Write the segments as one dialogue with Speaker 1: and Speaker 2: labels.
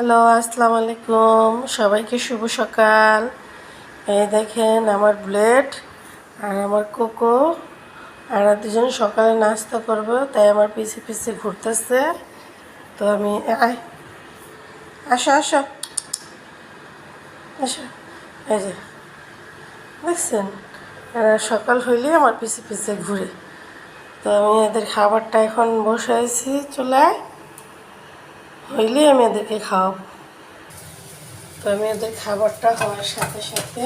Speaker 1: Hello, আসসালামু আলাইকুম। সবাইকে শুভ সকাল। এই দেখেন আমার বুলেট আর আমার কোকো আর দুজন সকালে নাস্তা করবো, তাই আমার পিছে পিছে ঘুরতেছে। তো আমি আসো আসো আসো, এই যে দেখছেন, এরা সকাল হইলে আমার পিছে পিছে ঘুরে। তো আমি এদের খাবারটা এখন বসাইছি চুলায়, হইলেই আমি এদেরকে খাওয়াবো। তো আমি এদের খাবারটা হওয়ার সাথে সাথে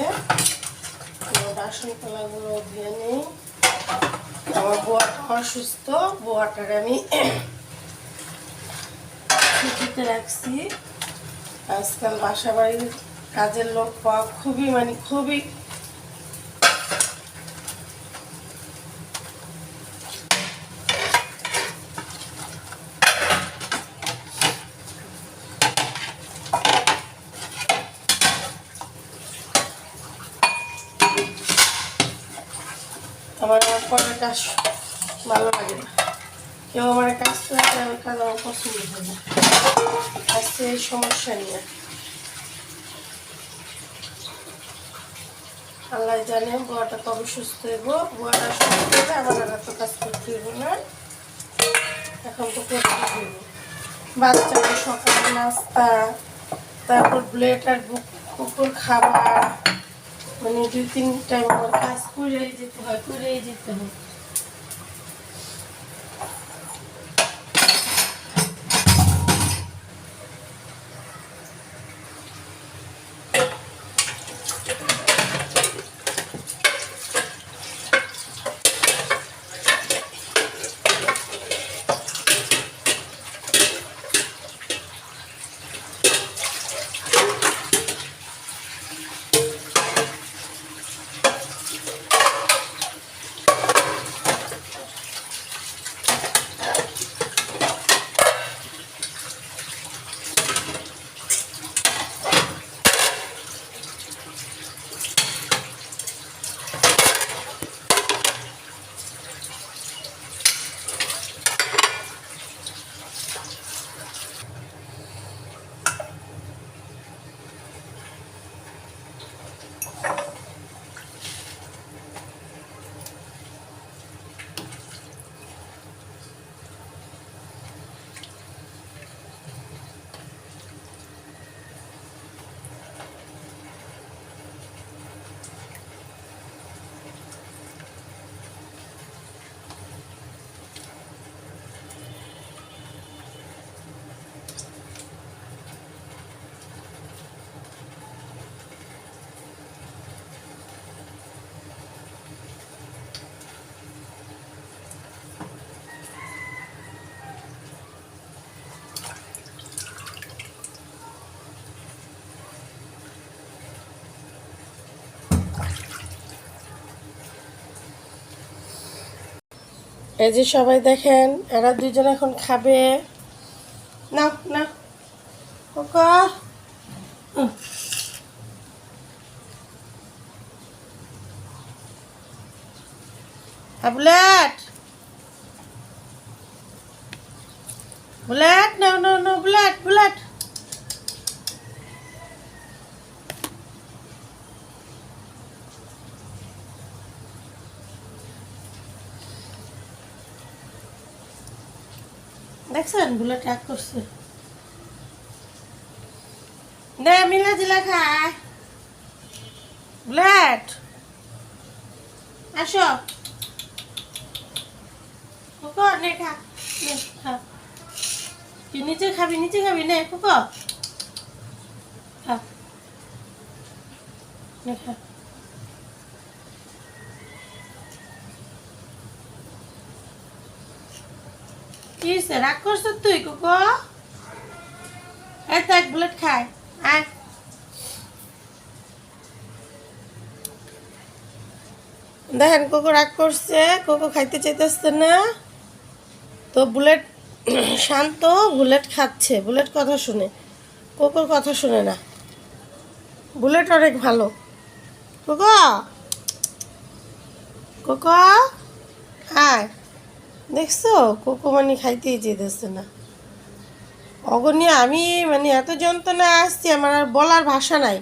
Speaker 1: বাসন কলাগুলো ধুয়ে নিই। আমার বুয়াটা অসুস্থ, বুয়াটার আমি ছুটিতে রাখছি। আজকাল বাসা বাড়ির কাজের লোক পাওয়া খুবই আমার পরের কাজ ভালো লাগে না। কেউ আমার কাজ করে, আমার কাজ আমার পছন্দ হয় না। আজকে এই সমস্যা নিয়ে আল্লাহ জানে বুয়াটা কবে সুস্থ হইব। বুয়াটা সুস্থ হলে আমার আর এত কাজ করতে হইব না। এখন তো করতে হইব বাচ্চাকে সকালে নাস্তা, তারপর প্লেট আর কুকুর খাবার, মানে 2-3 টাইম আমার কাজ করেই যেতে হয়। এই যে সবাই দেখেন, এরা দুজন এখন খাবে। না না Coca, bullet bullet, no no no, bullet. দেখছেন বুলেট রাগ করছে। নে মিলা জিলা খায়। বুলেট আসো, কোকো নে খা, নে খা। তুই নিচে খাবি নে কোকো, খা, নে খা। কি হয়েছে, রাগ করছ তুই কোকো? এই তো এক বুলেট খায়, আয়। দেখেন কোকো রাগ করছে, কোকো খাইতে চাইতেছে না। তো বুলেট শান্ত, বুলেট খাচ্ছে, বুলেট কথা শুনে, কোকোর কথা শুনে না। বুলেট অনেক ভালো। কোকো কোকো হায়, দেখছো কোকো মানে খাইতেই যেতেছে না। অগণিয়া আমি মানে এত যন্ত্রণায় আসছি আমার আর বলার ভাষা নাই।